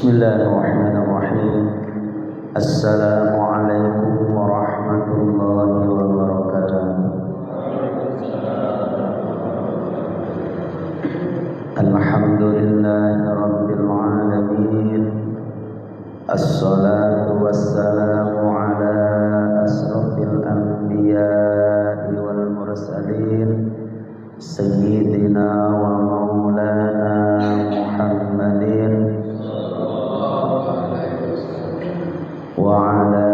Bismillahirrahmanirrahim. Assalamualaikum warahmatullahi wabarakatuh. Alhamdulillahi rabbil alamin. Assalatu wassalamu ala asrafil anbiya'i wal mursalin sayyidina wa maulana Muhammadin wa ala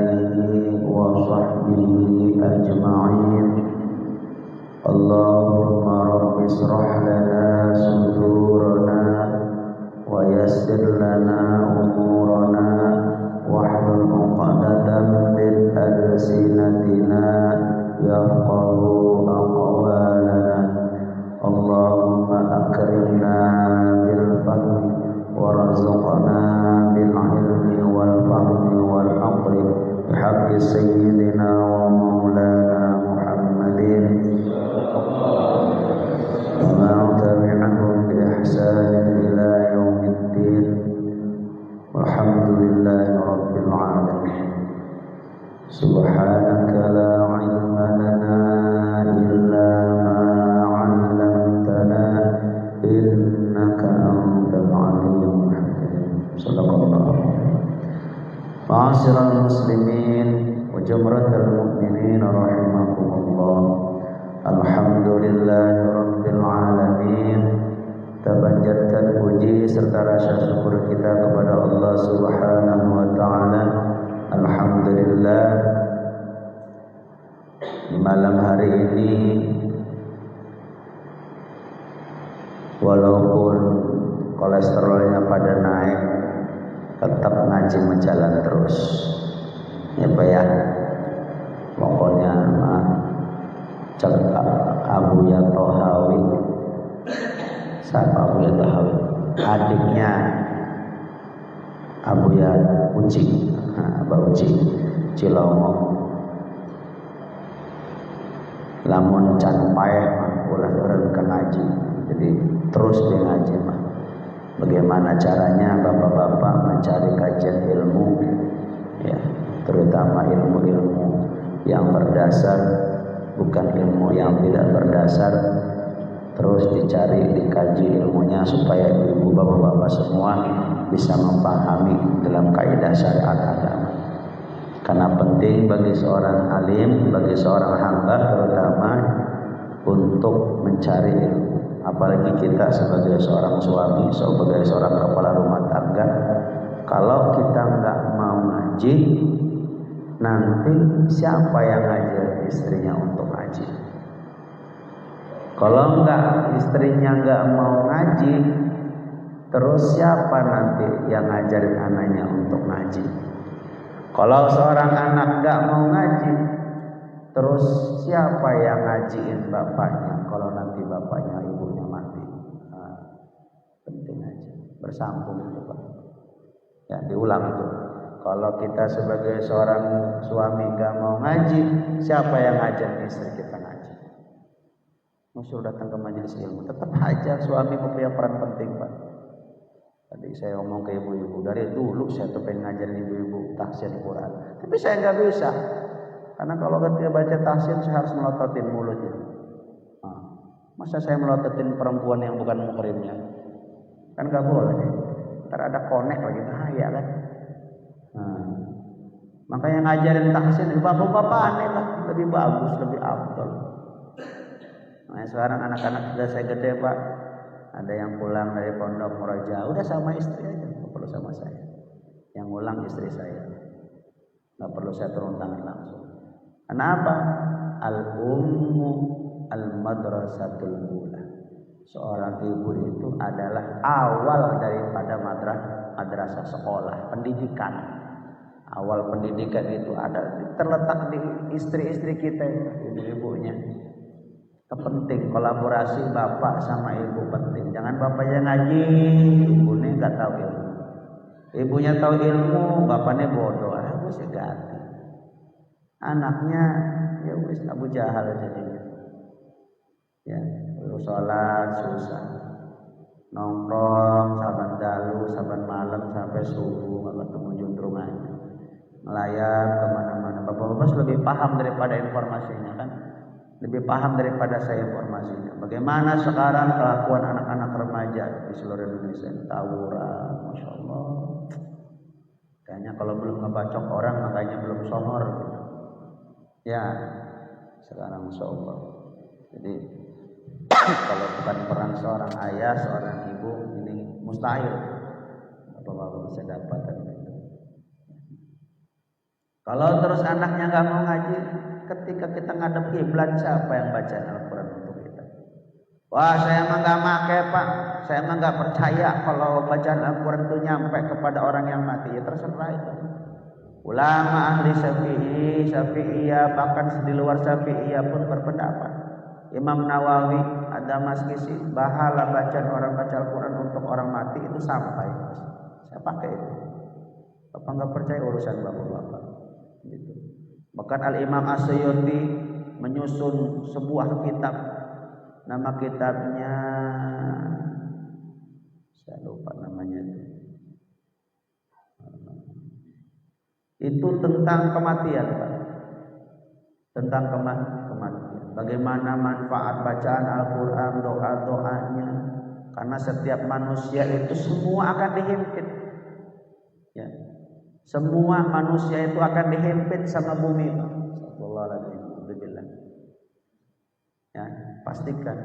alihi wa sahbihi ajma'in. Allahumma rabbi israh lana sudurana wa yassir lana umurana wahlul 'uqdatam min alsinatina yafqahu aqwalana. Allahumma akrimna bil fahmi warzuqna bil ilmi wal fahmi wal aqli bihaqqi sayyidina wa maulana Muhammadin wa ma tabi'ahum bi ihsanin ila yaumiddin. Walhamdulillahi rabbil alamin. Subhanaka la ilma lana illa ma 'allamtana innaka antal alimul hakim. Shadaqallah. Ma'asyiral muslimin wa jamratal mu'minin rahimakumullah. Alhamdulillahi rabbil alamin. Tabanjatkan puji serta rasa syukur kita kepada Allah Subhanahu wa taala. Alhamdulillah, di malam hari ini walaupun kolesterolnya pada naik, tetap ngaji menjalan terus. Ya Pak ya, pokoknya cakap Abu Ya Tohawi, siapa Abu Ya Tohawi? Adiknya Abu Ya Uci, Abu Uci Cilongo. Lamun can paeh ulah eureun ka ngaji. Jadi terus dia ngaji mah. Bagaimana caranya bapak-bapak mencari kajian ilmu, ya, terutama ilmu-ilmu yang berdasar, bukan ilmu yang tidak berdasar. Terus dicari, dikaji ilmunya supaya ibu bapak-bapak semua bisa memahami dalam kaidah syariat agama. Karena penting bagi seorang alim, bagi seorang hamba terutama untuk mencari ilmu. Apalagi kita sebagai seorang suami, sebagai seorang kepala rumah tangga, kalau kita nggak mau ngaji, nanti siapa yang ngajar istrinya untuk ngaji? Kalau istrinya nggak mau ngaji, terus siapa nanti yang ngajarin anaknya untuk ngaji? Kalau seorang anak nggak mau ngaji, terus siapa yang ngajiin bapaknya? Kalau nanti bapaknya ibunya mati, penting aja bersambung itu Pak. Ya diulang tuh. Kalau kita sebagai seorang suami nggak mau ngaji, siapa yang ngajar istri kita ngaji? Musuh datang ke majelis ilmu, tetap aja suami punya peran penting Pak. Tadi saya ngomong ke ibu-ibu, dari dulu saya tuh pengen ngajarin ibu-ibu tafsir Quran, tapi saya nggak bisa. Karena kalau ketika baca tafsir saya harus melototin mulutnya. Masa saya melototin perempuan yang bukan muhrimnya? Kan nggak boleh. Ntar ada konek lagi bahaya kan. Makanya ngajarin tafsir bapak-bapak aneh lah, lebih bagus, lebih afdal. Nah, sekarang anak-anak sudah saya gede Pak, ada yang pulang dari pondok Muraja, udah sama istri aja, nggak perlu sama saya. Yang ulang istri saya, nggak perlu saya turun tangan langsung. Kenapa? Al-ummu al-madrasatul ula. Seorang ibu itu adalah awal daripada madrasah sekolah, pendidikan. Awal pendidikan itu ada terletak di istri-istri kita, ibu-ibunya. Penting kolaborasi bapak sama ibu penting. Jangan bapaknya ngaji, ibunya nggak tahu ilmu. Ibunya tahu ilmu, bapaknya bodoh. Wis ganti. Anaknya ya wis Abu Jahal jadinya. Ya, sholat susah. nongkrong saban dalu saban malam sampai subuh nggak ketemu juntrungan, melayang kemana-mana. Bapak-bapak lebih paham daripada informasinya kan, lebih paham daripada saya informasinya. Bagaimana sekarang kelakuan anak-anak remaja di seluruh Indonesia, tawuran, masya Allah. Kayaknya kalau belum ngebacok orang makanya belum songor gitu. Ya sekarang masya Allah. Jadi kalau bukan peran seorang ayah, seorang ibu, ini mustahil bapak-bapak bisa dapatkan itu. Kalau terus anaknya nggak mau ngaji, ketika kita ngadep kiblat siapa yang baca Al-Quran untuk kita? Wah saya mah nggak make pak, saya mah nggak percaya kalau bacaan Al-Quran itu nyampe kepada orang yang mati. Ya terserah itu. Ulama ahli Syafi'iyah bahkan di luar Syafi'iyah pun berpendapat. Imam Nawawi, ada Maskisi, bahala bacaan orang baca Al-Quran untuk orang mati itu sampai. Saya pakai itu. Bapak nggak percaya urusan bapak-bapak. Gitu. Bahkan Al-Imam As-Suyuti menyusun sebuah kitab. Nama kitabnya saya lupa namanya. Itu tentang kematian, Pak. Tentang kematian. Bagaimana manfaat bacaan Al-Quran, doa-doanya. Karena setiap manusia itu semua akan dihimpit. Ya. Semua manusia itu akan dihimpit sama bumi. Alhamdulillah. Ya, pastikan.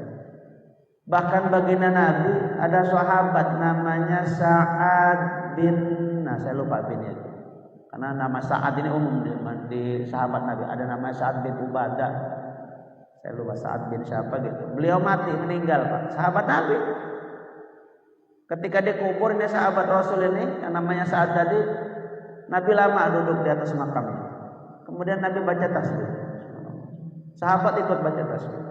Bahkan baginda Nabi ada sahabat namanya Sa'ad bin, saya lupa binnya itu. Karena nama Sa'ad ini umum di sahabat Nabi. Ada nama Sa'ad bin Ubadah. Saya lupa Sa'ad bin siapa gitu. Beliau mati, meninggal Pak. Sahabat Nabi. Ketika dikubur ini sahabat Rasul ini yang namanya Sa'ad tadi, Nabi lama duduk di atas makamnya. Kemudian Nabi baca tasbih. Sahabat ikut baca tasbih.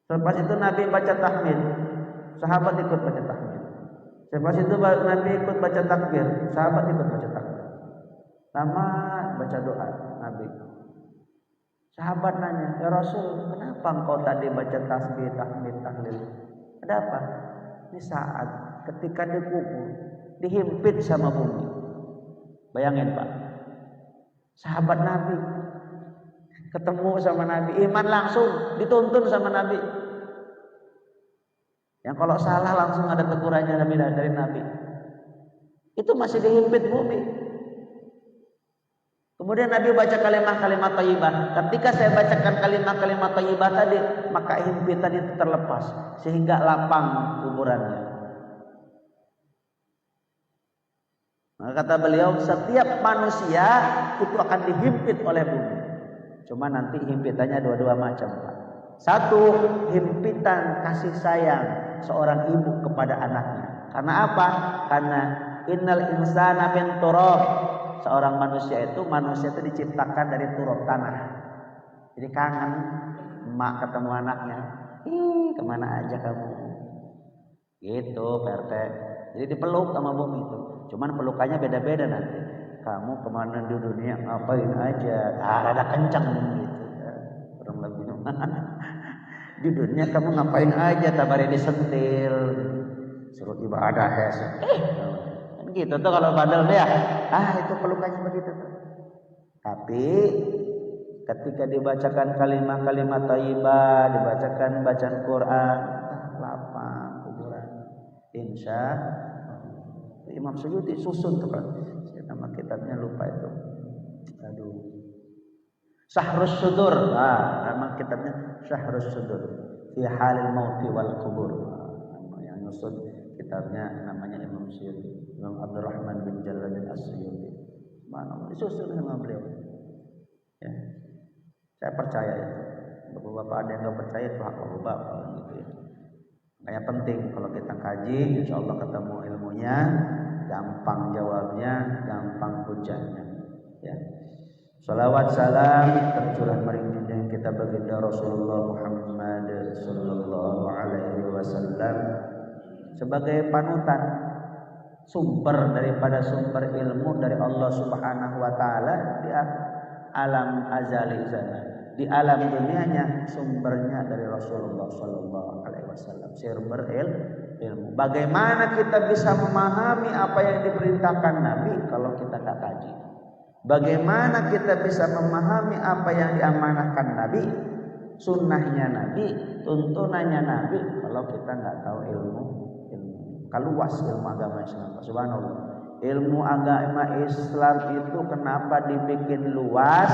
Selepas itu Nabi baca tahmid. Sahabat ikut baca tahmid. Selepas itu Nabi ikut baca takbir. Sahabat ikut baca takbir. Lama baca doa Nabi. Sahabat nanya, ya Rasul, kenapa engkau tadi baca tasbih, tahmid, tahlil? Ada apa? Ini saat ketika dikubur, dihimpit sama bumi. Bayangin Pak, sahabat Nabi ketemu sama Nabi, iman langsung dituntun sama Nabi. Yang kalau salah langsung ada tegurannya dari Nabi. Itu masih dihimpit bumi. Kemudian Nabi baca kalimat-kalimat thayyibah. Ketika saya bacakan kalimat-kalimat thayyibah tadi, maka himpitan itu terlepas sehingga lapang kuburannya. Maka kata beliau, setiap manusia itu akan dihimpit oleh bumi. Cuma nanti himpitannya dua-dua macam, Pak. Satu, himpitan kasih sayang seorang ibu kepada anaknya. Karena apa? Karena innal insana min turab. Seorang manusia itu diciptakan dari turab tanah. Jadi kangen emak ketemu anaknya. Kemana aja kamu? Gitu, PRT. Jadi dipeluk sama bumi itu. Cuman pelukannya beda-beda nanti. Kamu kemana di dunia ngapain aja? Ada kencang gitu. Kurang lebih. Di dunia kamu ngapain aja? Tabari disentil, suruh ibadah ya. Gitu tuh kalau bandel dia. Itu pelukannya begitu tuh. Tapi ketika dibacakan kalimat-kalimat thayyibah, dibacakan bacaan Quran, lapang kuburan. Insya Imam Suyuti susun tuh kan. Nama kitabnya lupa itu. Aduh. Syahrus Sudur. Nama kitabnya Syahrus Sudur. Fi halil mauti wal kubur. Nama yang nyusun kitabnya namanya Imam Suyuti. Imam Abdurrahman bin Jalal As-Suyuti. Mana disusun sama beliau. Ya. Saya percaya itu. Bapak-bapak ada yang enggak percaya itu hak bapak gitu ya. Makanya penting kalau kita kaji, insyaallah ketemu ilmunya, gampang jawabnya, gampang hujahnya. Ya. Salawat salam tercurah merimbun kita baginda Rasulullah Muhammad sallallahu alaihi wasallam sebagai panutan, sumber daripada sumber ilmu dari Allah Subhanahu wa taala di alam azali sana. Di alam dunianya sumbernya dari Rasulullah sallallahu alaihi wasallam, sumber ilmu. Bagaimana kita bisa memahami apa yang diperintahkan Nabi kalau kita nggak kaji? Bagaimana kita bisa memahami apa yang diamanahkan Nabi, sunnahnya Nabi, tuntunannya Nabi kalau kita nggak tahu ilmu? Luas ilmu agama Islam. Subhanallah. Ilmu agama Islam itu kenapa dibikin luas?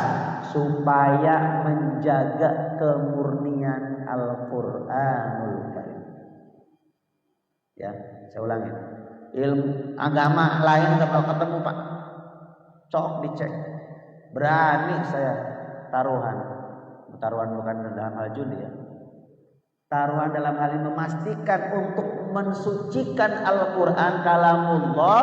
Supaya menjaga kemurnian Al-Qur'anul Karim. Ya, saya ulangi. Ilmu agama lain kalau ketemu Pak, cok dicek. Berani saya taruhan bukan dalam hal judi ya. Taruhan dalam hal ini memastikan untuk mensucikan Al-Quran kalamullah,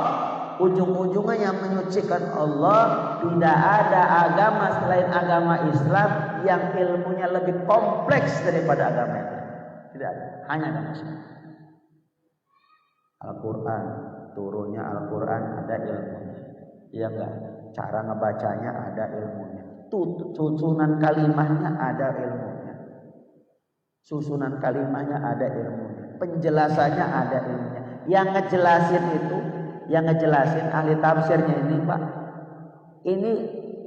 ujung-ujungnya yang menyucikan Allah. Tidak ada agama selain agama Islam yang ilmunya lebih kompleks daripada agama Islam. Tidak ada, hanya agama Islam. Al-Quran, turunnya Al-Quran ada ilmunya. Iya enggak? Cara ngebacanya ada ilmunya. Susunan kalimahnya ada ilmunya. Susunan kalimahnya ada ilmunya, penjelasannya ada ilmunya. Yang ngejelasin ahli tafsirnya ini Pak, ini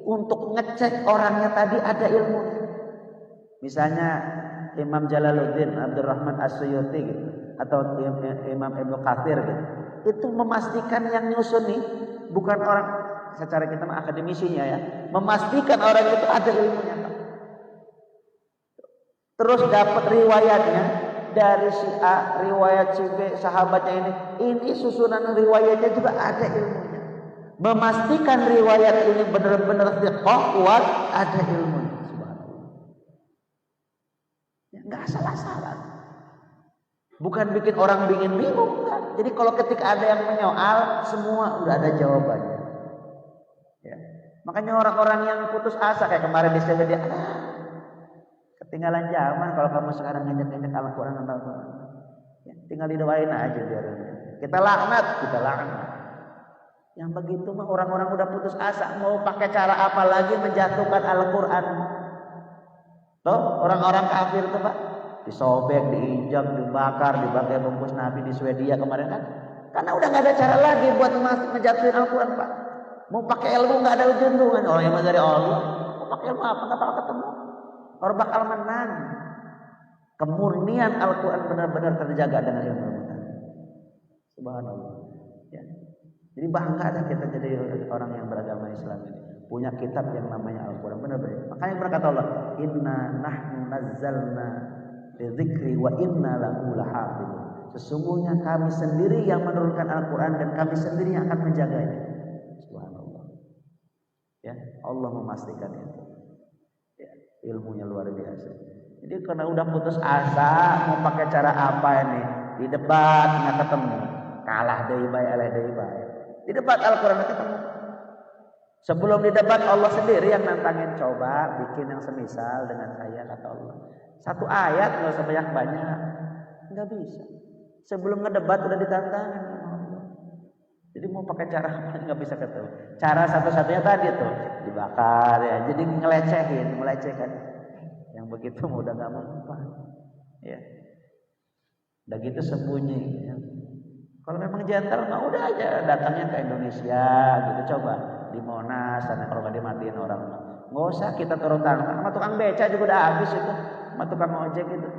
untuk ngecek orangnya tadi ada ilmunya. Misalnya Imam Jalaluddin Abdurrahman As-Suyuti gitu, atau Imam Ibnu Katsir gitu, itu memastikan yang nyusun nih bukan orang, secara kita akademisinya ya, memastikan orang itu ada ilmunya Pak. Terus dapat riwayatnya dari si A, riwayat si B, sahabatnya ini susunan riwayatnya juga ada ilmunya. Memastikan riwayat ini benar-benar kuat, ada ilmunya. Subhanallah. Ya, nggak salah-salah. Bukan bikin orang bingung kan. Jadi kalau ketika ada yang menyoal, semua udah ada jawabannya. Ya. Makanya orang-orang yang putus asa kayak kemarin di Swedia, ketinggalan zaman kalau kamu sekarang nginjek-nginjek Al-Quran. Ya, tinggal didoain aja biar kita laknat. Yang begitu mah orang-orang udah putus asa, mau pakai cara apa lagi menjatuhkan Al-Quran? Tuh orang-orang kafir tuh Pak, disobek, diinjak, dibakar, dipakai bungkus Nabi di Swedia kemarin kan? Karena udah nggak ada cara lagi buat menjatuhin Al-Quran Pak. Mau pakai ilmu nggak ada ujung-ujungan. Orang yang dari Allah, mau pakai ilmu apa? Nggak bakal ketemu. Orang bakal menang. Kemurnian Al-Quran benar-benar terjaga dengan ilmu Al-Quran. Subhanallah. Ya. Jadi bangga dah kita jadi orang yang beragama Islam ini. Punya kitab yang namanya Al-Quran. Benar-benar. Makanya berkata Allah, Inna nahnu nazzalna lidzikri wa inna lahu lahafidun. Sesungguhnya kami sendiri yang menurunkan Al-Quran dan kami sendiri yang akan menjaganya. Subhanallah. Ya, Allah memastikan itu. Ilmunya luar biasa. Jadi karena udah putus asa, mau pakai cara apa ini? Di debat nggak ketemu, kalah deui bae. Di debat Al-Quran ketemu. Sebelum di debat Allah sendiri yang nantangin, coba bikin yang semisal dengan saya kata Allah. Satu ayat nggak usah banyak, nggak bisa. Sebelum ngedebat udah ditantangin sama Allah. Jadi mau pakai cara apa nggak bisa ketemu. Cara satu-satunya tadi tuh dibakar ya. Jadi melecehkan. Yang begitu udah nggak mempan. Ya. Udah gitu sembunyi. Ya. Kalau memang jantar mah udah aja datangnya ke Indonesia gitu, coba di Monas sana kalau nggak dimatiin orang. Nggak usah kita turun tangan. Sama tukang beca juga udah habis itu. Sama tukang ojek gitu.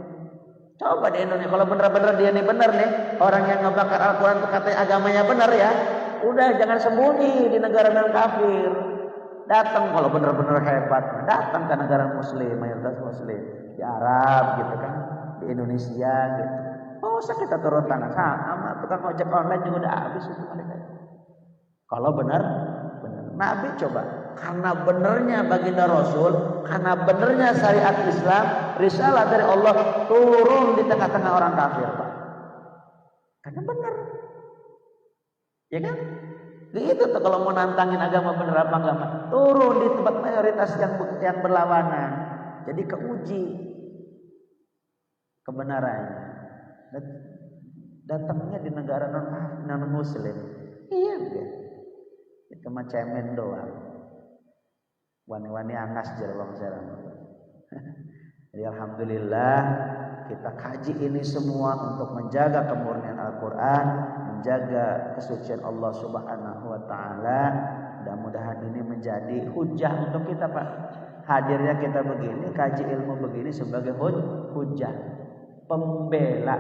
Coba di Indonesia kalau bener-bener dia nih bener nih orang yang ngebakar Al-Quran itu katanya agamanya bener ya, udah jangan sembunyi di negara non kafir. Datang kalau bener-bener hebat, datang ke negara Muslim, mayoritas Muslim di Arab gitu kan, di Indonesia gitu. Oh, usah kita turun tangan sama tukang ojek online juga udah habis itu mereka. Kalau benar. Nabi coba karena benernya baginda Rasul, karena benernya syariat Islam, risalah dari Allah turun di tengah-tengah orang kafir, Pak. Karena benar, ya kan? Itu tuh kalau mau nantangin agama bener apa enggak, turun di tempat mayoritas yang berlawanan, jadi keuji kebenarannya. Datangnya di negara non Muslim, iya dia. Itu mah cemen doang. Wani-wani angas jare wong serang. Jadi alhamdulillah kita kaji ini semua untuk menjaga kemurnian Al-Quran, menjaga kesucian Allah Subhanahu wa Ta'ala. Mudah-mudahan ini menjadi hujah untuk kita, Pak. Hadirnya kita begini, kaji ilmu begini sebagai hujah, pembela.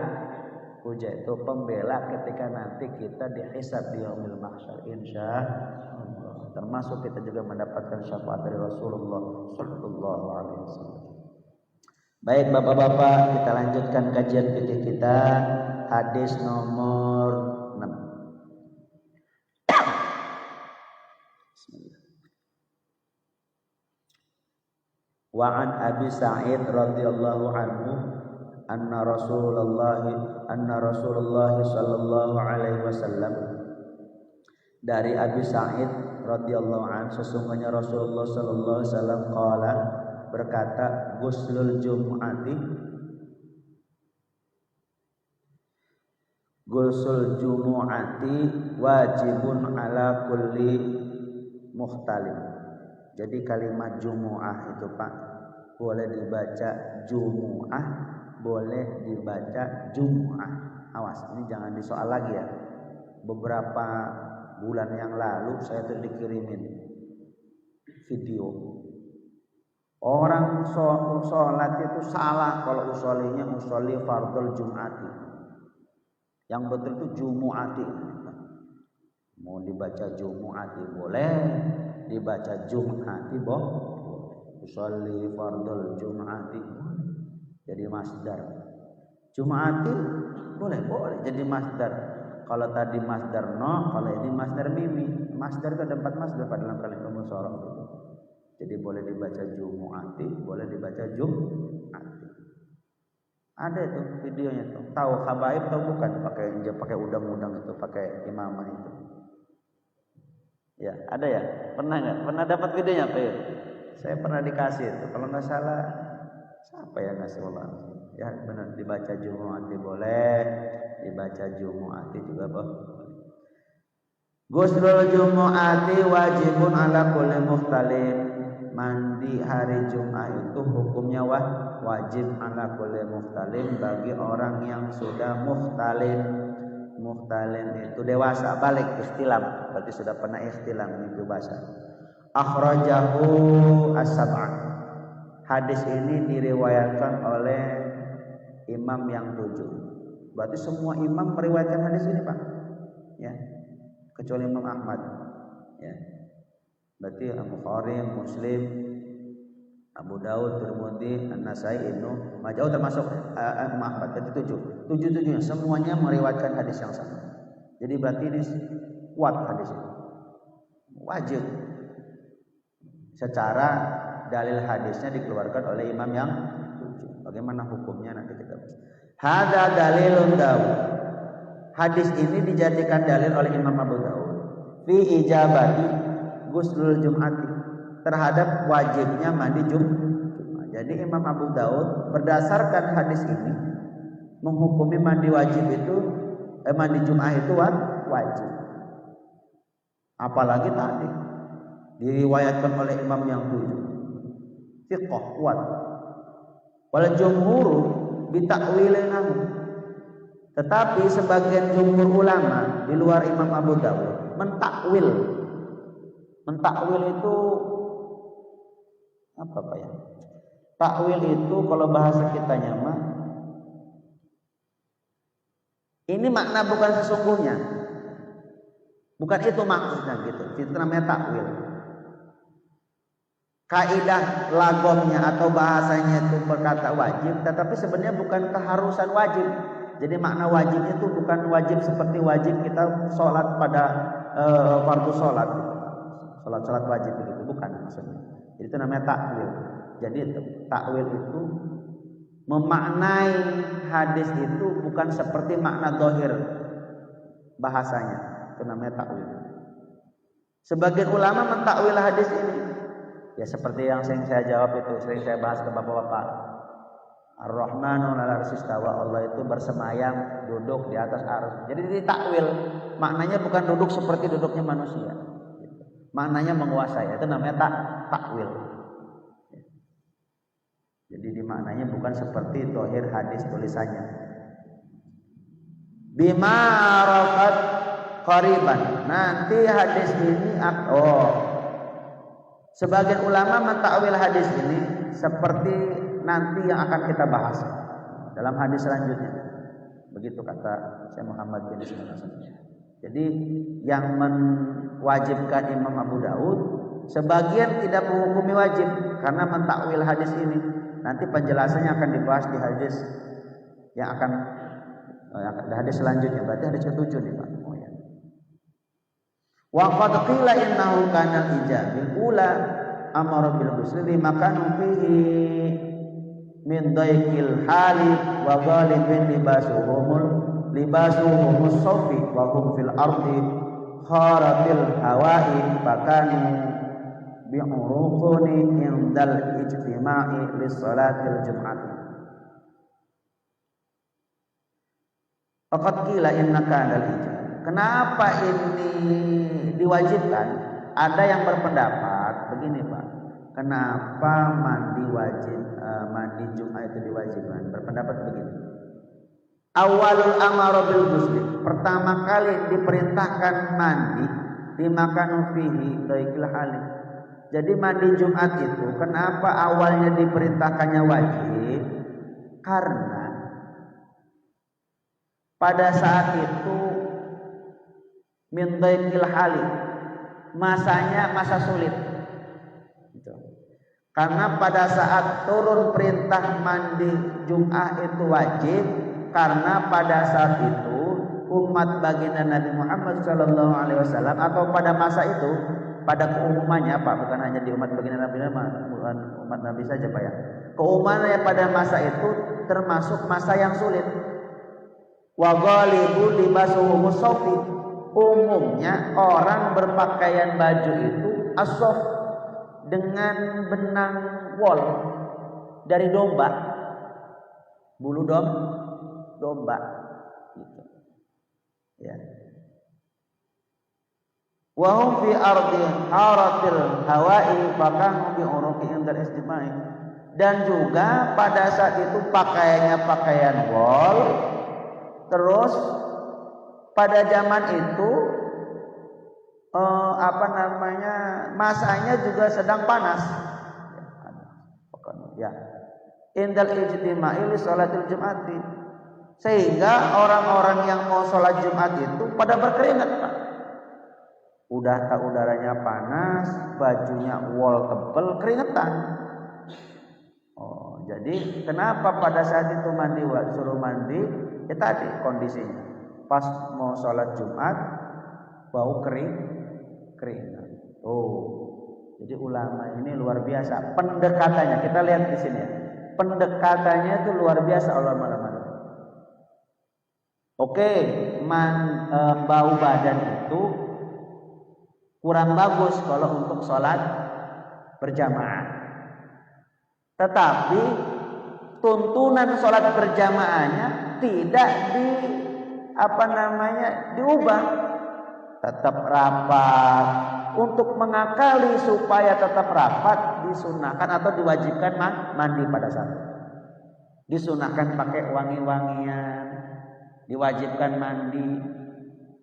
Hujah itu pembela ketika nanti kita dihisab di yaumil mahsyar, insyaallah. Termasuk kita juga mendapatkan syafaat dari Rasulullah sallallahu alaihi wasallam. Baik Bapak-bapak, kita lanjutkan kajian fikih kita, hadis nomor 6. Bismillah. Wa an Abi Sa'id radhiyallahu anhu anna Rasulullah sallallahu alaihi wasallam, dari Abi Sa'id radhiyallahu anhu, sesungguhnya Rasulullah sallallahu alaihi wasallam qala, berkata, guslul jumu'ati wajibun ala kulli muhtalim. Jadi kalimat jumu'ah itu, Pak, boleh dibaca jumu'ah, boleh dibaca jumu'ah. Awas, ini jangan disoal lagi ya. Beberapa bulan yang lalu saya tuh dikirimin video orang sholat itu salah kalau usolinya usoli fardul jum'ati. Yang betul itu jumu'ati. Mau dibaca jumu'ati boleh, dibaca jum'ati boleh. Usoli fardul jum'ati jadi masdar. Jum'ati boleh jadi masdar. Kalau tadi masdar no, kalau ini masdar mimi. Masdar itu ada 4 masdar pada dalam kalimat musyarah. Jadi boleh dibaca jumu'ati, boleh dibaca jum'ati. Ada itu videonya tuh. Tahu habaib tahu bukan? Pakai udang-udang itu, pakai imamah itu. Ya, ada ya? Pernah nggak? Pernah dapat videonya apa ya? Saya pernah dikasih itu. Kalau nggak salah, siapa yang ngasih Allah? Ya benar, dibaca jumu'ati boleh, dibaca jumu'ati juga boleh. Guslul jumu'ati wajibun ala kulli muhtalim. Mandi hari Jumat itu hukumnya wajib ala kulli muhtalim, bagi orang yang sudah muhtalim. Muhtalim itu dewasa, balik ihtilam, berarti sudah pernah ihtilam itu bahasa. Akhrajahu as-sab'ah. Hadis ini diriwayatkan oleh imam yang 7. Berarti semua imam meriwayatkan hadis ini, Pak. Ya. Kecuali Imam Ahmad. Ya. Berarti Bukhari, Muslim, Abu Daud, Tirmidzi, An-Nasai, Ibnu Majah termasuk Imam Ahmad. Berarti 7. 7-7-nya semuanya meriwayatkan hadis yang sama. Jadi berarti ini kuat hadis ini. Wajib. Secara dalil hadisnya dikeluarkan oleh imam yang 7. Bagaimana hukumnya nanti kita bahas. Hada dalilun Daud. Hadis ini dijadikan dalil oleh Imam Abu Daud fi ijabati guslul jum'ati, terhadap wajibnya mandi Jumat. Jadi Imam Abu Daud berdasarkan hadis ini menghukumi mandi wajib itu mandi Jumat itu wajib. Apalagi tadi diriwayatkan oleh imam yang 7. Thiqah kuat. Wal jumhur bitakwilinahu. Tetapi sebagian jumhur ulama di luar Imam Abu Daud mentakwil. Mentakwil itu apa Pak ya? Takwil itu kalau bahasa kitanya mah ini makna bukan sesungguhnya. Bukan itu maksudnya gitu. Itu namanya takwil. Kaidah lagomnya atau bahasanya itu berkata wajib, tetapi sebenarnya bukan keharusan wajib. Jadi makna wajibnya itu bukan wajib seperti wajib kita sholat pada fardu sholat, sholat wajib begitu, bukan maksudnya. Jadi itu namanya takwil. Jadi takwil itu memaknai hadis itu bukan seperti makna zahir bahasanya, itu namanya takwil. Sebagian ulama mentakwil hadis ini, ya seperti yang sering saya jawab itu, sering saya bahas ke bapak-bapak. Ar-Rahmanu 'alal 'arsy istawa, Allah itu bersemayam duduk di atas arsy. Jadi ditakwil, maknanya bukan duduk seperti duduknya manusia. Maknanya menguasai, itu namanya takwil. Jadi maknanya bukan seperti dohir hadis tulisannya. Bima rafat qariban. Nanti hadis ini sebagian ulama mentakwil hadis ini seperti nanti yang akan kita bahas dalam hadis selanjutnya. Begitu kata Syekh Muhammad bin Ismail. Jadi yang mewajibkan Imam Abu Daud, sebagian tidak menghukumi wajib karena mentakwil hadis ini. Nanti penjelasannya akan dibahas di hadis yang akan hadis selanjutnya. Berarti hadis ke-7 nih Pak. Wa qad qila innahu kana ijabil ula amara bil ghusli makanu fihi min daikil hali wa ghalibin libasuhumus sofi wa hum fil ardi kharabil hawai fakanu bi'urukuni indal ijtima'i lis salatil jum'ati. Faqad qila innaka anal ijab. Kenapa ini diwajibkan? Ada yang berpendapat begini Pak. Kenapa mandi Jumat itu diwajibkan? Berpendapat begini. Awalul amara bil ghusli, pertama kali diperintahkan mandi di makanu fihi daikil hali. Jadi mandi Jumat itu kenapa awalnya diperintahkannya wajib? Karena pada saat itu min daikil hali, masanya masa sulit. Karena pada saat turun perintah mandi Jumat itu wajib, karena pada saat itu umat baginda Nabi Muhammad SAW atau pada masa itu, pada keumumannya Pak, bukan hanya di umat baginda Nabi Muhammad, bukan umat Nabi saja Pak ya. Keumumannya pada masa itu termasuk masa yang sulit. Wa ghalibu libasuhumus sofi. Umumnya orang berpakaian baju itu as-sof, dengan benang wol dari domba, bulu domba gitu. Ya. Wa hum fi ardi haratil hawai fakanu bi uruqi indal istimai. Dan juga pada saat itu pakaiannya pakaian wol. Terus pada zaman itu masanya juga sedang panas. Ya. Indal ijtima'i li sholatil jum'ati. Sehingga orang-orang yang mau sholat Jumat itu pada berkeringat Pak. Udaranya panas, bajunya wol tebel, keringetan. Jadi kenapa pada saat itu suruh mandi? Ya tadi kondisinya. Pas mau sholat Jumat bau keringat. Jadi ulama ini luar biasa pendekatannya. Kita lihat di sini ya. Pendekatannya itu luar biasa ulama-ulama. Bau badan itu kurang bagus kalau untuk sholat berjamaah. Tetapi tuntunan sholat berjamaahnya tidak diubah, tetap rapat. Untuk mengakali supaya tetap rapat disunahkan atau diwajibkan mandi pada saat itu. Disunahkan pakai wangi-wangian, diwajibkan mandi.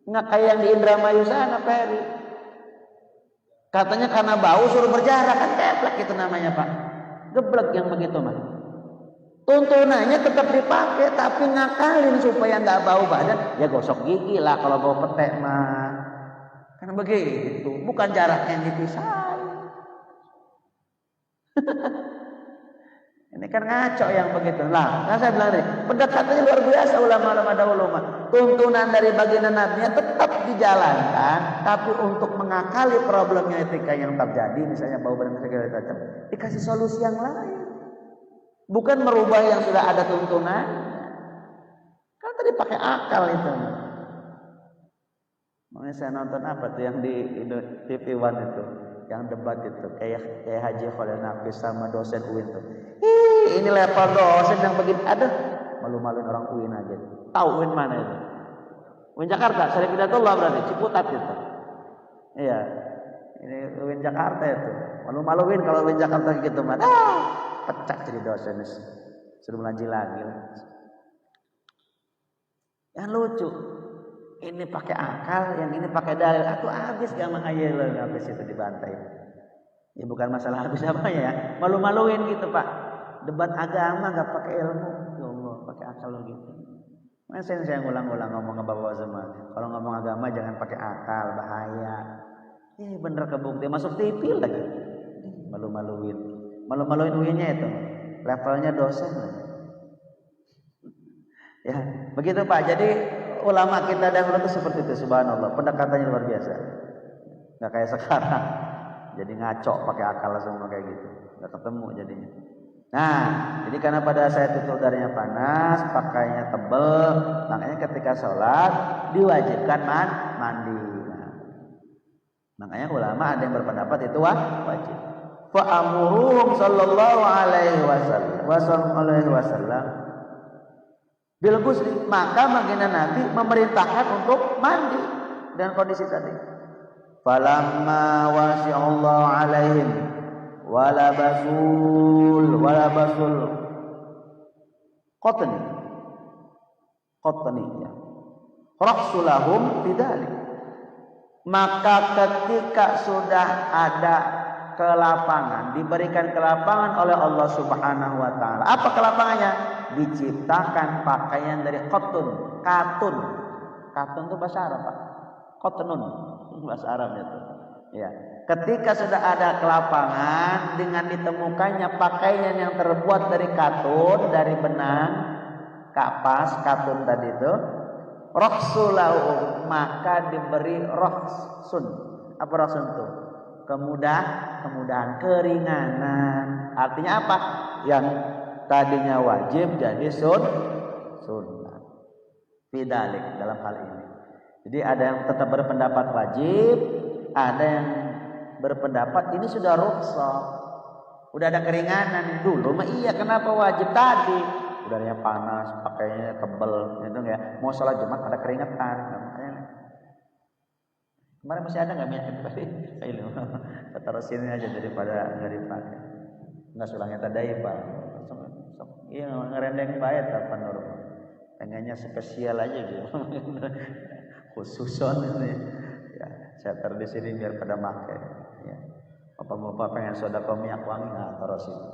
Nggak kayak yang di Indramayu sana Peri. Katanya karena bau suruh berjarak, kan keplek itu namanya Pak. Geblek yang begitu mah. Tuntunannya tetap dipakai, tapi ngakalin supaya nggak bau badan. Ya gosok gigi lah kalau bau petek mah. Kan begitu, bukan jaraknya yang dipisahin. Ini kan ngaco yang begitu. Nah saya bilang ini, pendekatannya luar biasa ulama-ulama dahulu mah. Tuntunan dari baginda Nabi tetap dijalankan, tapi untuk mengakali problemnya etika yang terjadi, misalnya bau badan segala macam, dikasih solusi yang lain. Bukan merubah yang sudah ada tuntunan. Kan tadi pakai akal itu. Makanya saya nonton apa tuh yang di TV One itu, yang debat itu, kayak Haji Khalil Nafis sama dosen UIN tuh. Ini level dosen yang begini, aduh, malu-maluin orang UIN aja. Tahu UIN mana itu? UIN Jakarta, Syarif Hidayatullah berarti, Ciputat itu. Iya, ini UIN Jakarta itu. Malu-maluin kalau UIN Jakarta gitu mah. Pecah jadi dosen. suruh ngaji lagi lah. Yang lucu, ini pakai akal, yang ini pakai dalil. Aku habis gak mengayal habis itu dibantai. Ya bukan masalah habis apa ya, malu-maluin gitu Pak. Debat agama gak pakai ilmu, ya Allah pakai akal gitu. Masa saya ngulang-ulang ngomong ke Bapak semua. Kalau ngomong agama jangan pakai akal, bahaya. Bener kebukti masuk TV lagi. Malu-maluin. Malu-maluin UIN-nya itu. Levelnya dosen lagi. Ya, begitu Pak. Jadi ulama kita dahulu itu seperti itu, subhanallah. Pendekatannya luar biasa. Enggak kayak sekarang. Jadi ngaco pakai akal semua kayak gitu. Enggak ketemu jadinya. Nah, jadi karena pada saat itu udaranya panas, pakainya tebel, makanya ketika sholat diwajibkan mandi. Nah, makanya ulama ada yang berpendapat itu wajib. Fa amuruhum sallallahu alaihi wasallam bil ghusli, maka baginda Nabi memerintahkan untuk mandi dengan kondisi tadi. Falamma wasi'allahu alaihim walabasul qatni ya rasulahum bidzalik, maka ketika sudah ada kelapangan, diberikan kelapangan oleh Allah Subhanahu wa taala. Apa kelapangannya? Diciptakan pakaian dari katun. Katun itu bahasa Arab, Pak. Kotenun bahasa Arabnya itu. Ya. Ketika sudah ada kelapangan dengan ditemukannya pakaian yang terbuat dari katun, dari benang, kapas, katun tadi itu, rasulahum, maka diberi rahsun. Apa rahsun itu? Kemudahan, keringanan. Artinya apa? Yang tadinya wajib jadi sunnah. Bidalik dalam hal ini. Jadi ada yang tetap berpendapat wajib, ada yang berpendapat ini sudah rukhsah. Udah ada keringanan dulu. Iya, kenapa wajib tadi? Udaranya panas, pakainya tebel, itu ya. Mau sholat Jumat ada keringetan. Kemarin masih ada nggak minyak itu tadi? Saya taruh sini aja daripada nggak dipakai. Nggak sulangnya tadai Pak. Iya ngerendeng bayat apa normal. Pengennya spesial aja gitu. Khususon ini. Ya, saya taruh di sini biar pada pakai. Ya. Bapak-bapak pengen sedekah minyak wangi, nah taruh sini.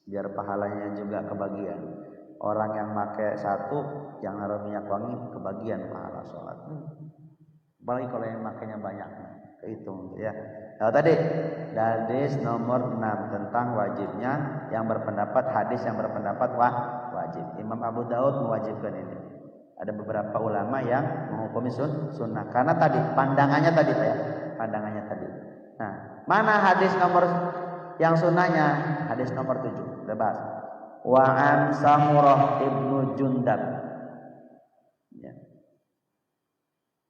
Biar pahalanya juga kebagian. Orang yang pakai satu, yang naruh minyak wangi kebagian pahala sholat. Apalagi kalau yang makainya banyak, kehitung ya. Nah, tadi hadis nomor 6 tentang wajibnya, yang berpendapat hadis yang berpendapat wajib. Imam Abu Daud mewajibkan ini. Ada beberapa ulama yang menghukumi sunnah karena tadi pandangannya tadi ya, pandangannya tadi. Nah, mana hadis nomor yang sunnahnya? Hadis nomor 7. Kita bahas. Wa an Samurah ibnu Jundab. Ya.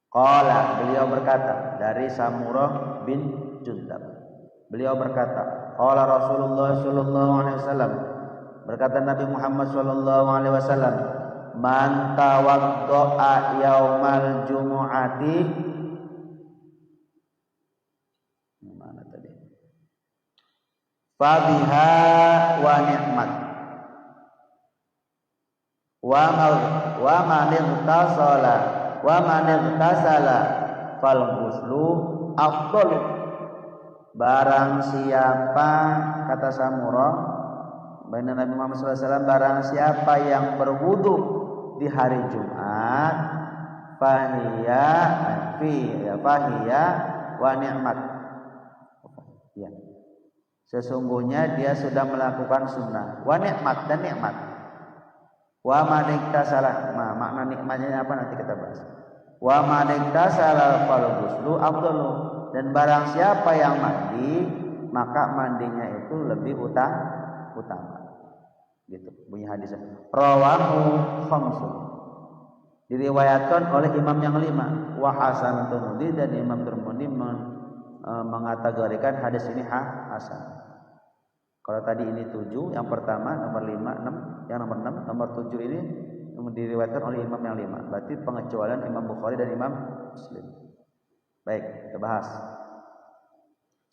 Qala, beliau berkata dari Samurah bin Jundab. Beliau berkata, qala Rasulullah sallallahu alaihi wasallam, berkata Nabi Muhammad sallallahu alaihi wasallam, man tawaddo'a yaumal jumu'ati, mana tadi? Fabiha wa ni'mat. Wa man igtasala fal ghuslu afdalu. Barang siapa, kata Samurah, Nabi Muhammad SAW, barang siapa yang berwudu di hari Jumat, fahiya wa ni'mat. Ya. Sesungguhnya dia sudah melakukan sunnah. Wa ni'mat, dan nikmat. Wa man iktasala, makna nikmatnya apa nanti kita bahas. Wa man iktasala fal ghuslu afdalu, dan barang siapa yang mandi, maka mandinya itu lebih utama. Gitu bunyi hadisnya. Rawahu khamsun, diriwayatkan oleh imam yang 5. Wa hasan Tirmidzi, dan Imam Tirmidzi mengategorikan hadis ini hasan. Kalau tadi ini 7, yang pertama nomor 5, 6, yang nomor 6, nomor 7 ini diriwayatkan oleh imam yang 5. Berarti pengecualian Imam Bukhari dan Imam Muslim. Baik, kita bahas.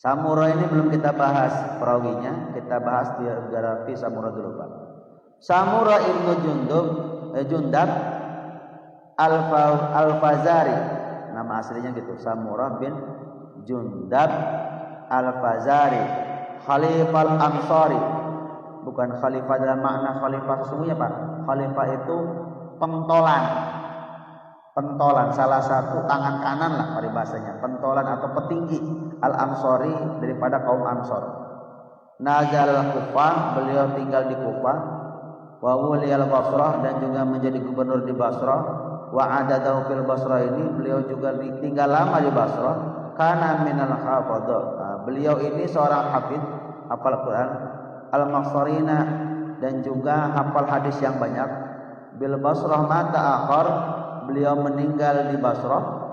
Samurah ini belum kita bahas perawinya, kita bahas biografi Samurah dulu Pak. Samurah ibnu Jundab Al-Fazari, nama aslinya gitu, Samurah bin Jundab Al-Fazari, Khalifah Ansari, bukan khalifah dalam makna khalifah sesungguhnya Pak. Khalifah itu pentolan, salah satu tangan kanan lah pada bahasanya, pentolan atau petinggi Al-Ansari daripada kaum Ansor. Nazal Kufah, beliau tinggal di Kufah, wa waliyal Basrah, dan juga menjadi gubernur di Basrah, wa adadahu fil Basrah, ini beliau juga tinggal lama di Basrah, kana minal hafadh. Beliau ini seorang hafid, hafal Quran, al-maksarina, dan juga hafal hadis yang banyak. Bil Basrah mata akhar, beliau meninggal di Basrah.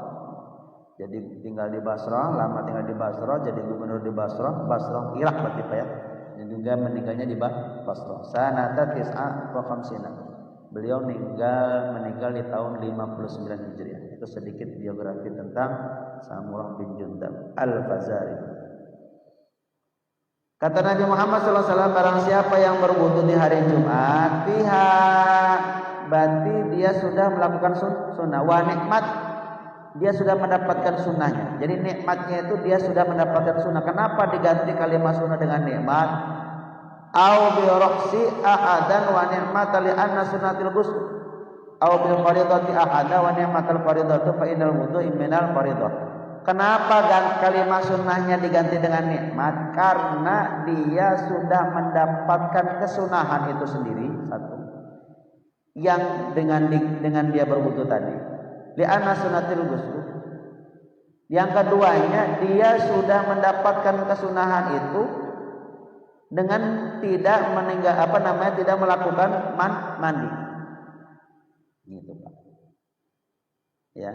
Jadi tinggal di Basrah, lama tinggal di Basrah, jadi gubernur di Basrah, Irak berarti Pak ya. Dan juga meninggalnya di Basrah. Sanata tis'a wa khamsina. Beliau meninggal di tahun 59 Hijriah. Itu sedikit biografi tentang Samurah bin Jundab Al-Fazari. Kata Nabi Muhammad SAW, barang siapa yang berwudu di hari Jumat, fiha, berarti dia sudah melakukan sunnah. Wa nikmat, dia sudah mendapatkan sunnahnya. Jadi nikmatnya itu dia sudah mendapatkan sunnah. Kenapa diganti kalimat sunnah dengan nikmat? Au bi raksi ahadan wa ni'mata li anna sunnatil ghusl. Au bil faridati ahada wa ni'matal faridatu fa innal wudu'a minal faridah. Kenapa kalimat sunnahnya diganti dengan nikmat? Karena dia sudah mendapatkan kesunahan itu sendiri, satu. Yang dengan dia berwudu tadi. Li'anna sunnatil ghusl. Yang keduanya, dia sudah mendapatkan kesunahan itu dengan tidak tidak melakukan mandi. Gitu Pak. Ya.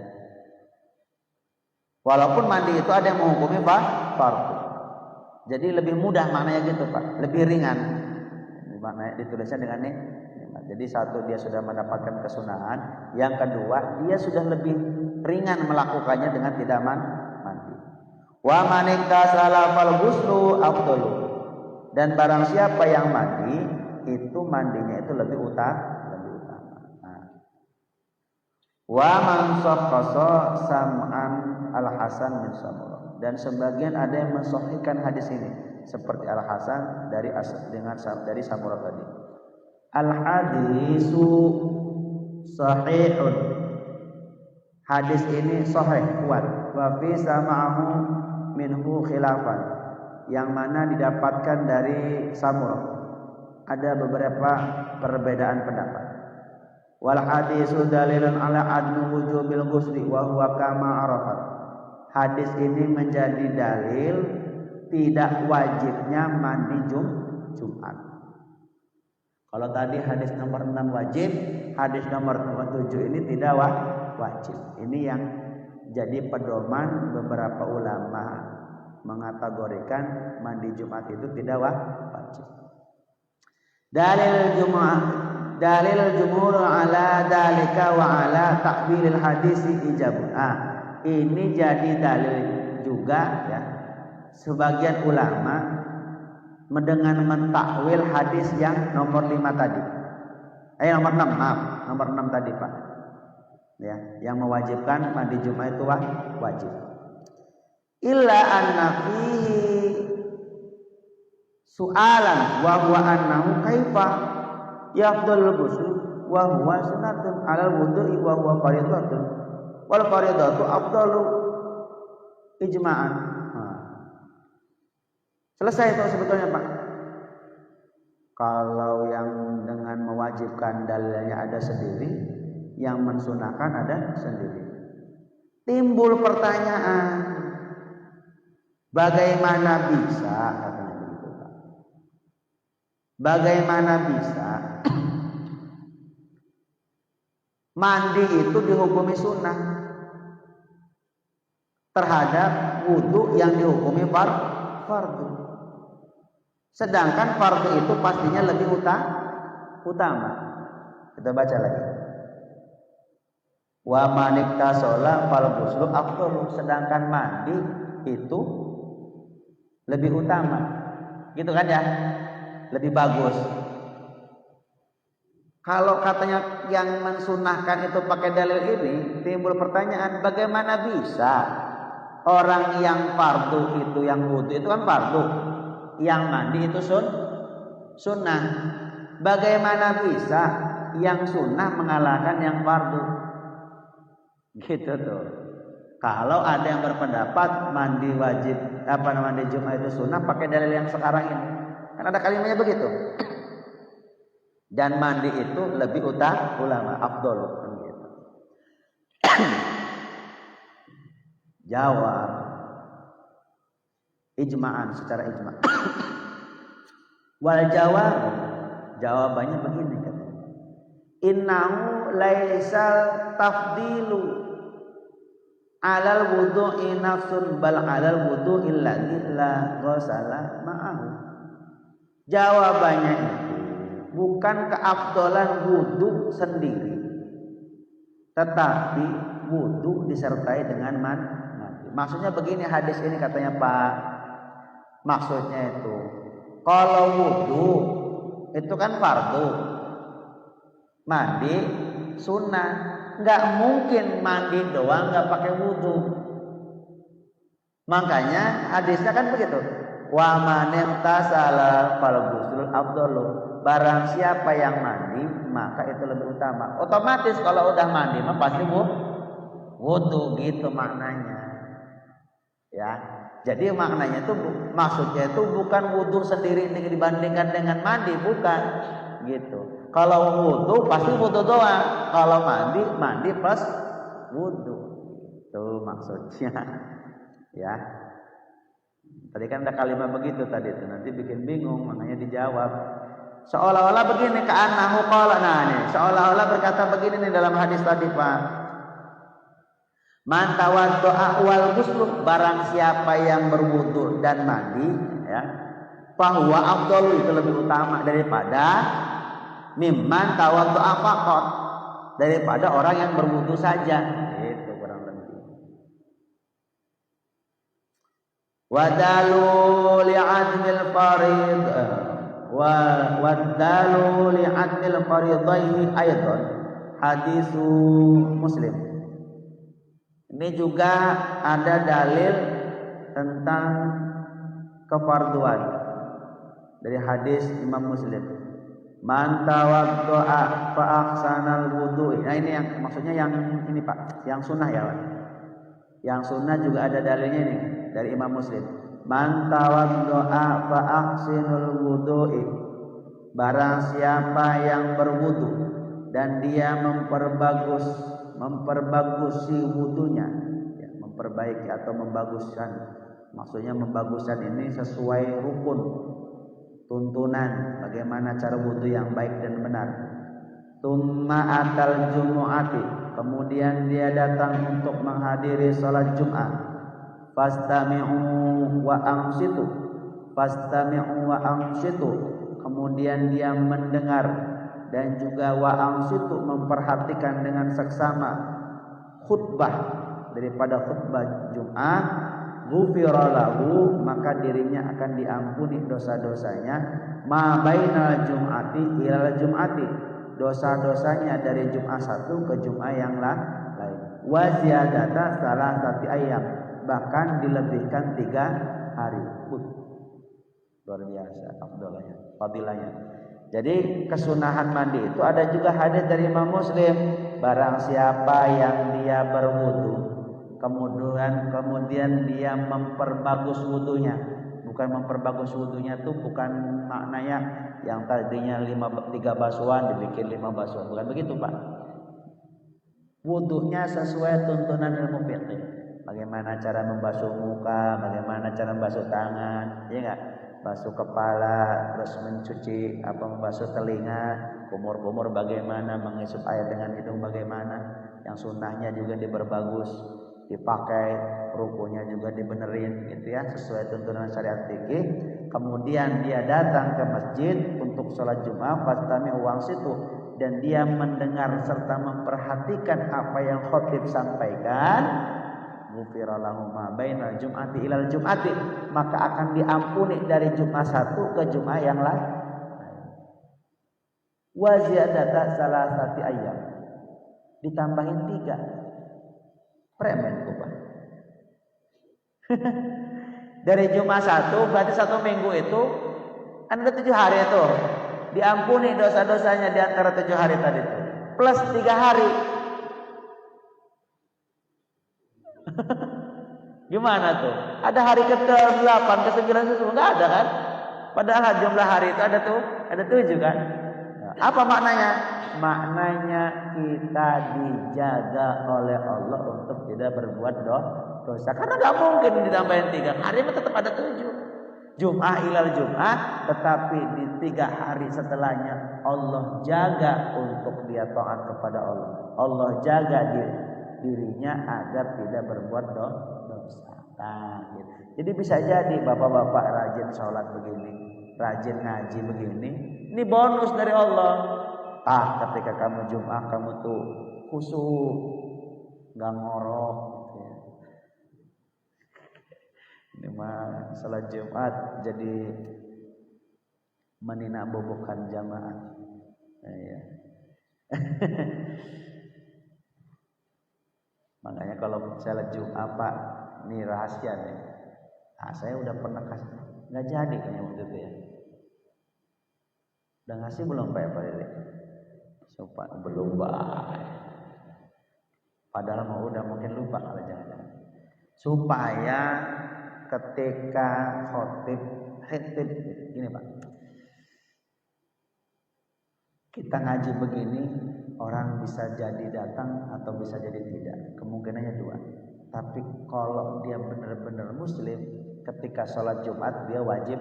Walaupun mandi itu ada yang menghukumi fardu. Jadi lebih mudah maknanya gitu Pak, lebih ringan. Maknanya ditulisnya dengan ini. Jadi satu, dia sudah mendapatkan kesunahan. Yang kedua, dia sudah lebih ringan melakukannya dengan tidak mandi. Wa man iktasala fal ghuslu afdalu. Dan barang siapa yang mandi, itu mandinya itu lebih utama. Wa man saqqasa sam'an Al-Hasan bin Samurah. Dan sebagian ada yang mensahihkan hadis ini seperti Al-Hasan dari Samurah tadi. Al-hadisu sahihun. Hadis ini sahih, kuat. Wa fi sama'ahu minhu khilafan. Yang mana didapatkan dari Samurah ada beberapa perbedaan pendapat. Wal hadisu dalilun ala adnu wujubil ghusli wa huwa kama arafat. Hadis ini menjadi dalil tidak wajibnya mandi Jumat. Kalau tadi hadis nomor 6 wajib, hadis nomor 7 ini tidak wajib. Ini yang jadi pedoman beberapa ulama mengkategorikan mandi Jumat itu tidak wajib. Dalil jumhur ala dalika wa ala ta'wilil hadis ijabun. Ini jadi dalil juga ya. Sebagian ulama dengan mentakwil hadis yang nomor 5 tadi. Nomor 6, maaf, nomor 6 tadi, Pak. Ya, yang mewajibkan mandi Jumat itu wajib. Illa anna fihi su'alan wa huwa annahu kaifa yafdhul ghusl wa huwa sunnatun 'alal wudu'i wa huwa fardhatun wal fardhatu afdalu ijma'an. Selesai itu sebetulnya Pak. Kalau yang dengan mewajibkan dalilnya ada sendiri, yang mensunahkan ada sendiri. Timbul pertanyaan, bagaimana bisa katanya begitu Pak? Bagaimana bisa mandi itu dihukumi sunnah terhadap wudu yang dihukumi fardu? Sedangkan fardu itu pastinya lebih utama. Kita baca lagi. Wa maniktasola fal ghuslu afdalu. Sedangkan mandi itu lebih utama. Gitu kan ya? Lebih bagus. Kalau katanya yang mensunahkan itu pakai dalil ini, timbul pertanyaan, bagaimana bisa orang yang fardu itu, yang wudu itu kan fardu, yang mandi itu sunnah. Bagaimana bisa yang sunnah mengalahkan yang fardu? Gitu tuh. Kalau ada yang berpendapat mandi wajib mandi Jumat itu sunnah pakai dalil yang sekarang ini, kan ada kalimatnya begitu. Dan mandi itu lebih ulama afdol kan gitu. Jawab ijma'an, secara ijma'. Wal jawab, jawabannya begini katanya. Innahu laisal tafdilu alal wudu'i nafsun bal alal wudu'il ladzi la ghusala ma'ahu. Jawabannya itu bukan keafdolan wudu sendiri, tetapi wudu disertai dengan mandi. Maksudnya begini hadis ini katanya Pak. Maksudnya itu kalau wudu itu kan fardu, mandi sunnah. Nggak mungkin mandi doang nggak pakai wudu. Makanya hadisnya kan begitu. Wa man tasala fal ghuslul afdalu. Barang siapa yang mandi maka itu lebih utama. Otomatis kalau udah mandi mah pasti wudu gitu maknanya. Ya. Jadi maknanya itu maksudnya itu bukan wudu sendiri dibandingkan dengan mandi, bukan gitu. Kalau wudu pasti wudu doang. Kalau mandi plus wudu. Itu maksudnya. Ya. Tadi kan ada kalimat begitu tadi itu, nanti bikin bingung, makanya dijawab. Seolah-olah begini ka'annahu qala, nah nih, seolah-olah berkata begini nih dalam hadis tadi Pak. Man tawaddo'a wal ghuslu, barang siapa yang berwudu dan mandi ya, fahuwa afdalu, itu lebih utama daripada mimman tawaddo'a faqat, daripada orang yang berwudu saja. Itu kurang lebih. Wadalu li'admil farid wadalu li'admil faridaihi aidan hadisu Muslim. Ini juga ada dalil tentang kefarduan dari hadis Imam Muslim. Man tawaddo'a fa ahsanal wudu'. Nah ini yang maksudnya yang ini Pak, yang sunnah ya Pak. Yang sunnah juga ada dalilnya ini dari Imam Muslim. Man tawaddo'a fa ahsinul wudu'i. Barang siapa yang berwudu dan dia memperbagusi wudunya, ya, memperbaiki atau membaguskan. Maksudnya membaguskan ini sesuai rukun, tuntunan bagaimana cara wudu yang baik dan benar. Tsumma atal jumu'ati, kemudian dia datang untuk menghadiri salat Jumat. Fastami'u wa ansitu, fastami'u wa ansitu, kemudian dia mendengar dan juga wa ansitu, memperhatikan dengan seksama khutbah daripada khutbah Jumat. Ghufira lahu, maka dirinya akan diampuni dosa-dosanya. Ma bainal jum'ati ilal jum'ati, dosa-dosanya dari Jumat satu ke Jumat yang lain. Wa ziyadata salasati ayyam, bahkan dilebihkan 3 hari. Luar biasa afdalnya, fadilahnya. Jadi kesunahan mandi itu ada juga hadis dari Imam Muslim. Barang siapa yang dia berwudu, kemudian dia memperbagus wudunya. Bukan memperbagus wudunya itu bukan maknanya yang tadinya 3 basuhan dibikin 5 basuhan, bukan begitu Pak. Wudunya sesuai tuntunan ilmu fiqh. Bagaimana cara membasuh muka, bagaimana cara membasuh tangan, ya enggak? Basuh kepala, terus mencuci membasuh telinga, kumur-kumur bagaimana, menghisap air dengan hidung bagaimana. Yang sunnahnya juga diperbagus, dipakai, rukunya juga dibenerin gitu ya, sesuai tuntunan syariat fikih. Kemudian dia datang ke masjid untuk sholat Jumat, fastami uang situ, dan dia mendengar serta memperhatikan apa yang khatib sampaikan. Ghufira lahu ma bainal jum'ati ilal jum'ati, maka akan diampuni dari Jumat satu ke Jumat yang lain. Wa ziyadata salasati ayyam. Ditambahin 3. Premen tuh, Pak. Dari Jumat 1 berarti 1 minggu itu kan ada 7 hari itu. Diampuni dosa-dosanya di antara 7 hari tadi itu. Plus 3 hari. Gimana tuh? Ada hari ke-8, ke-9, ke-10 enggak ada kan? Padahal jumlah hari itu ada 7 kan? Nah, apa maknanya? Maknanya kita dijaga oleh Allah untuk tidak berbuat dosa. Karena enggak mungkin ditambahin 3 hari, tetap ada 7. Jum'ah ilal Jum'ah, tetapi di 3 hari setelahnya Allah jaga untuk dia taat kepada Allah. Allah jaga dirinya agar tidak berbuat dosa. Nah, gitu. Jadi bisa jadi bapak-bapak rajin sholat begini, rajin ngaji begini, ini bonus dari Allah. Ketika kamu Jum'ah kamu tuh khusyuk, nggak ngorok. Gitu ya. Ini mah salat Jumat jadi menina bobokan jamaah. Ya. Makanya kalau salat Jumat Pak, ini rahasia nih. Saya udah pernah kasih, nggak jadi kayaknya waktu itu ya. Udah ngasih belum Pak ini? Supaya belum Pak. Padahal mau udah mungkin lupa kalau jangan. Supaya ketika khotib gini Pak, kita ngaji begini orang bisa jadi datang atau bisa jadi tidak, kemungkinannya 2. Tapi kalau dia benar-benar muslim, ketika sholat Jumat dia wajib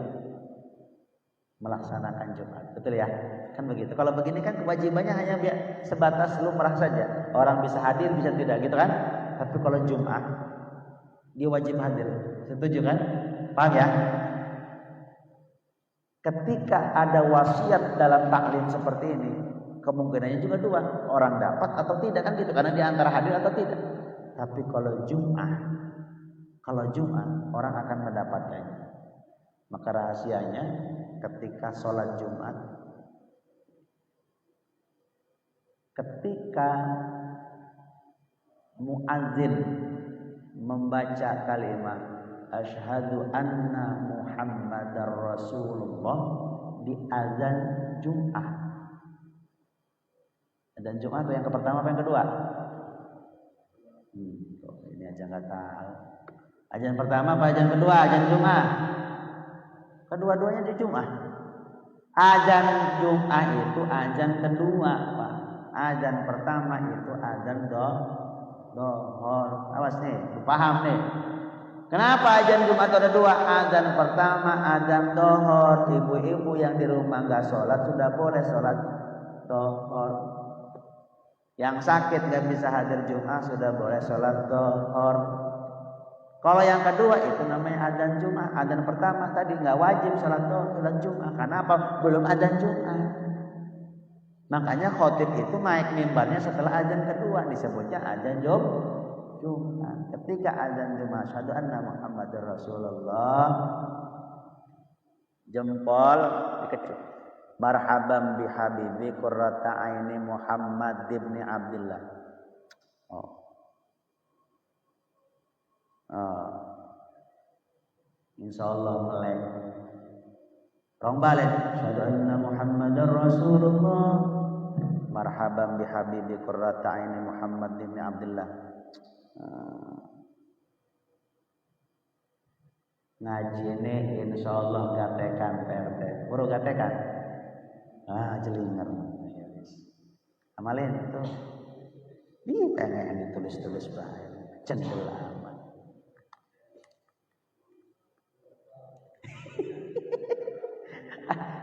melaksanakan Jumat, betul ya? Kan begitu. Kalau begini kan kewajibannya hanya sebatas lumrah saja, orang bisa hadir bisa tidak gitu kan. Tapi kalau Jumat dia wajib hadir. Setuju kan? Paham ya? Ketika ada wasiat dalam taklim seperti ini, kemungkinannya juga 2, orang dapat atau tidak kan gitu, karena di antara hadir atau tidak. Tapi kalau Jumat orang akan mendapatkannya. Maka rahasianya ketika sholat Jumat, ketika muadzin membaca kalimat asyhadu anna Muhammadar Rasulullah di azan Jum'ah. Azan Jum'ah itu yang pertama apa yang kedua? Ini aja nggak tahu. Azan pertama apa azan kedua? Azan Jum'ah. Kedua-duanya di Jum'ah. Azan Jum'ah itu azan kedua, Pak. Azan pertama itu azan dohor. Awas nih, paham nih. Kenapa azan Jumat ada 2? Azan pertama azan dohor. Ibu-ibu yang di rumah nggak sholat sudah boleh sholat dohor. Yang sakit nggak bisa hadir Jumat sudah boleh sholat dohor. Kalau yang kedua itu namanya azan Jumat. Azan pertama tadi nggak wajib sholat dohor, sholat Jumat. Kenapa? Belum azan Jumat. Makanya khotib itu naik mimbarnya setelah azan kedua, disebutnya azan Jumat. Ketika azan Jumat asyhadu anna Muhammadar Rasulullah, jempol dikecup. Marhaban bi habibi qurrata aini Muhammad ibn Abdullah. Insyaallah melek. Rong balik asyhadu anna Muhammadar Rasulullah. Marhaban bi habibi qurrata aini Muhammad ibn Abdullah. Ngaji ini insyaallah gatekan PRT. Buru gatekan. Jelinger. Amalin itu. Ini pengen ditulis-tulis bae. Cendel amat.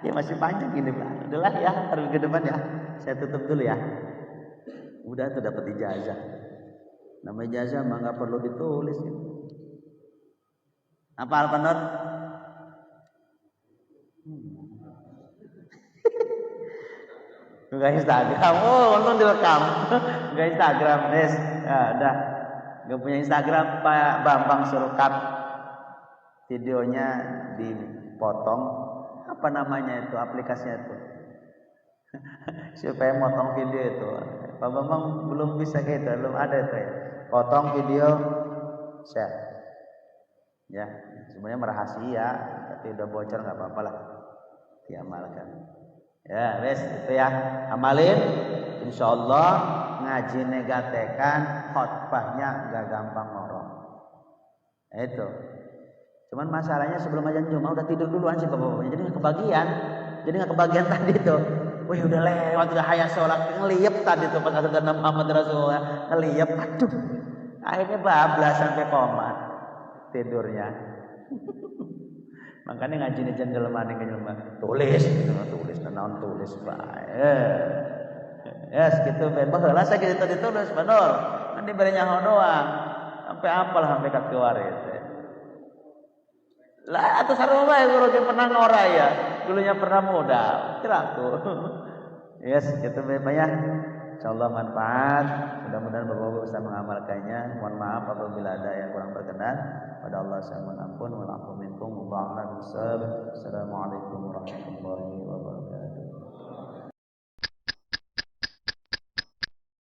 Ya masih panjang ini Pak. Udahlah ya, harus ke depan ya. Saya tutup dulu ya. Udah tuh dapat ijazah. Nama ijazah mah nggak perlu ditulis. Apa Alpanor? Nggak Instagram. Untung direkam. Nggak Instagram, Des. Ya udah. Nggak punya Instagram, Pak Bambang suruh cut videonya dipotong. Apa namanya itu aplikasinya itu? Siapa yang motong video itu? Pak Bambang belum bisa gitu, belum ada itu ya. Potong video, share. Ya, sebenarnya merahasia, tapi udah bocor nggak apa-apa lah, diamalkan. Ya, wes itu ya, amalin. Insya Allah ngaji negatekan, khotbahnya nggak gampang ngorong. Itu. Cuman masalahnya sebelum ajan Jumat udah tidur duluan sih bapak-bapak, jadi nggak kebagian tadi tuh. Wih udah lewat udah hayat sholat ngeliep tadi tuh pas ada Muhammad Rasulullah ngeliep, aduh akhirnya bablas sampai komat tidurnya. Makanya ngaji nih jelema tulis naon tulis bae. Yes gitu baheula saya gitu ditulis bener. Kan diberi nyaho doang. Sampai apal sampai ka kiwarit. Lah atau sarua bae guru ge pernah ngora ya. Dulunya pernah modal. Kiraku. Yes gitu bae ya. Insyaallah manfaat. Mudah-mudahan Bapak-bapak bisa mengamalkannya. Mohon maaf apabila ada yang kurang berkenan. Pada Allah saya mohon ampun. Assalamualaikum warahmatullahi wabarakatuh.